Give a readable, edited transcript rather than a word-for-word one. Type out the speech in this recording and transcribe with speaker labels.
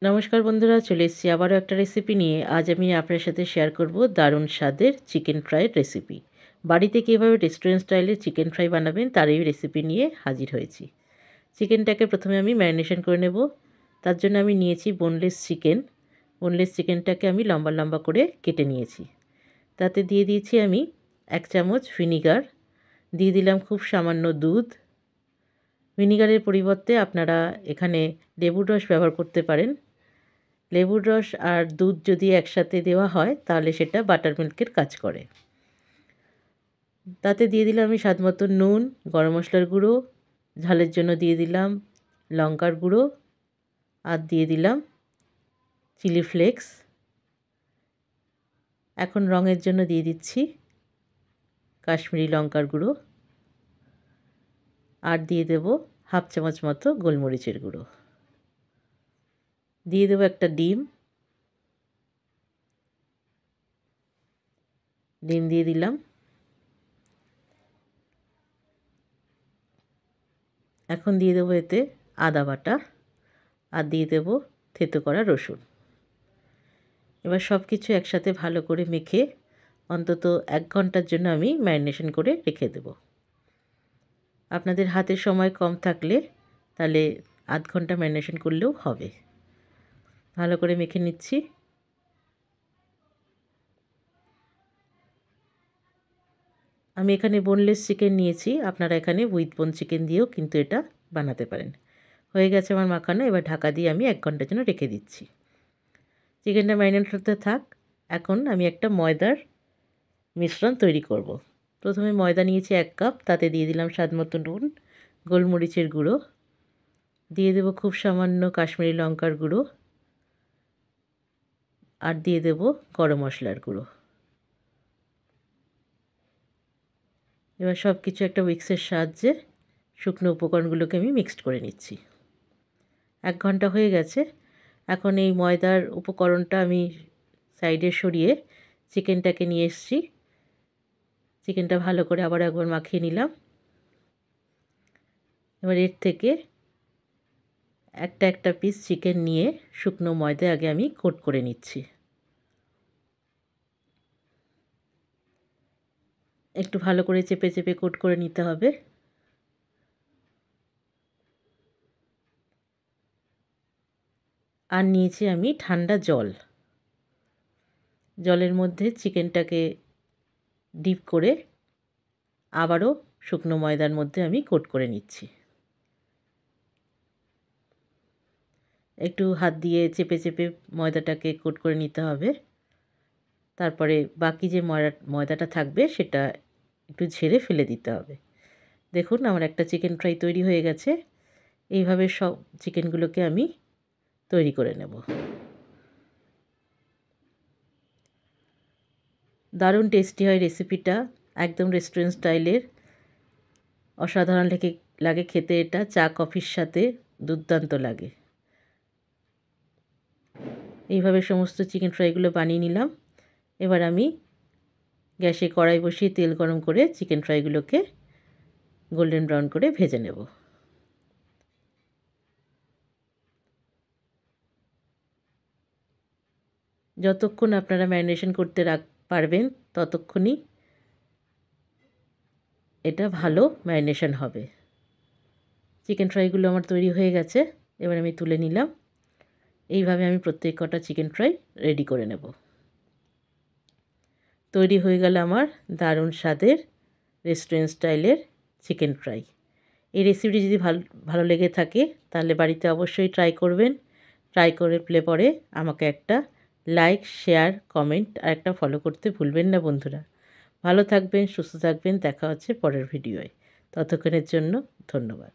Speaker 1: নমস্কার বন্ধুরা, চলে এসেছি আবারও একটা রেসিপি নিয়ে। আজ আমি আপনার সাথে শেয়ার করব দারুণ স্বাদের চিকেন ফ্রাইয়ের রেসিপি। বাড়িতে কীভাবে রেস্টুরেন্ট স্টাইলে চিকেন ফ্রাই বানাবেন তার এই রেসিপি নিয়ে হাজির হয়েছি। চিকেনটাকে প্রথমে আমি ম্যারিনেশন করে নেব। তার জন্য আমি নিয়েছি বোনলেস চিকেন। বোনলেস চিকেনটাকে আমি লম্বা লম্বা করে কেটে নিয়েছি। তাতে দিয়ে দিয়েছি আমি 1 চামচ ভিনিগার, দিয়ে দিলাম খুব সামান্য দুধ। ভিনিগারের পরিবর্তে আপনারা এখানে লেবুর রস ব্যবহার করতে পারেন। লেবুর রস আর দুধ যদি একসাথে দেওয়া হয় তাহলে সেটা বাটার মিল্কের কাজ করে। তাতে দিয়ে দিলাম আমি স্বাদ মতো নুন, গরম মশলার গুঁড়ো, ঝালের জন্য দিয়ে দিলাম লঙ্কার গুঁড়ো, আর দিয়ে দিলাম চিলি ফ্লেক্স। এখন রঙের জন্য দিয়ে দিচ্ছি কাশ্মীরি লঙ্কার গুঁড়ো, আর দিয়ে দেব 1/2 চামচ মতো গোলমরিচের গুঁড়ো। দিয়ে দেবো একটা ডিম দিয়ে দিলাম। এখন দিয়ে দেবো এতে আদা বাটা, আর দিয়ে দেবো থেতো করা রসুন। এবার সব কিছু একসাথে ভালো করে মেখে অন্তত 1 ঘন্টার জন্য আমি ম্যারিনেশন করে রেখে দেব। আপনাদের হাতে সময় কম থাকলে তাহলে আধ ঘন্টা ম্যারিনেশন করলেও হবে। ভালো করে মেখে নিচ্ছি। আমি এখানে বোনলেস চিকেন নিয়েছি, আপনারা এখানে উইথ বোন চিকেন দিয়েও কিন্তু এটা বানাতে পারেন। হয়ে গেছে আমার মাখানো। এবার ঢাকা দিয়ে আমি 1 ঘন্টার জন্য রেখে দিচ্ছি। চিকেনটা ম্যারিনেট হতে থাক। এখন আমি একটা ময়দার মিশ্রণ তৈরি করব। প্রথমে ময়দা নিয়েছি 1 কাপ, তাতে দিয়ে দিলাম স্বাদ মতো নুন, গোলমরিচের গুঁড়ো, দিয়ে দেব খুব সামান্য কাশ্মীরি লঙ্কার গুঁড়ো, আর দিয়ে দেব গরম মশলার গুঁড়ো। এবার সব কিছু একটা উইক্সের সাহায্যে শুকনো উপকরণগুলোকে আমি মিক্সড করে নিচ্ছি। 1 ঘন্টা হয়ে গেছে। এখন এই ময়দার উপকরণটা আমি সাইডে সরিয়ে চিকেনটাকে নিয়ে এসেছি। চিকেনটা ভালো করে আবার একবার মাখিয়ে নিলাম। এবার এর থেকে একটা একটা পিস চিকেন নিয়ে শুকনো ময়দায় আগে আমি কোট করে নিচ্ছি। একটু ভালো করে চেপে চেপে কোট করে নিতে হবে। আর নিয়েছি আমি ঠান্ডা জল। জলের মধ্যে চিকেনটাকে ডিপ করে আবারও শুকনো ময়দার মধ্যে আমি কোট করে নিচ্ছি। একটু হাত দিয়ে চেপে চেপে ময়দাটাকে কোট করে নিতে হবে। তারপরে বাকি যে ময়দাটা থাকবে সেটা একটু ঝেড়ে ফেলে দিতে হবে। দেখুন আমার একটা চিকেন ফ্রাই তৈরি হয়ে গেছে। এইভাবে সব চিকেনগুলোকে আমি তৈরি করে নেব। দারুণ টেস্টি হয় রেসিপিটা, একদম রেস্টুরেন্ট স্টাইলের। অসাধারণ লাগে খেতে। এটা চা কফির সাথে দুর্দান্ত লাগে। এইভাবে সমস্ত চিকেন ফ্রাইগুলো বানিয়ে নিলাম। এবার আমি গ্যাসে কড়াই বসিয়ে তেল গরম করে চিকেন ফ্রাইগুলোকে গোল্ডেন ব্রাউন করে ভেজে নেব। যতক্ষণ আপনারা ম্যারিনেশন করতে পারবেন ততক্ষণই এটা ভালো ম্যারিনেশন হবে। চিকেন ফ্রাইগুলো আমার তৈরি হয়ে গেছে। এবার আমি তুলে নিলাম। এইভাবে আমি প্রত্যেক কটা চিকেন ফ্রাই রেডি করে নেব। তৈরি হয়ে গেল আমার দারুণ স্বাদের রেস্টুরেন্ট স্টাইলের চিকেন ফ্রাই। এই রেসিপিটি যদি ভালো লেগে থাকে তাহলে বাড়িতে অবশ্যই ট্রাই করবেন। ট্রাই করে পরে আমাকে একটা লাইক, শেয়ার, কমেন্ট আর একটা ফলো করতে ভুলবেন না বন্ধুরা। ভালো থাকবেন, সুস্থ থাকবেন। দেখা হচ্ছে পরের ভিডিওয়। ততক্ষণের জন্য ধন্যবাদ।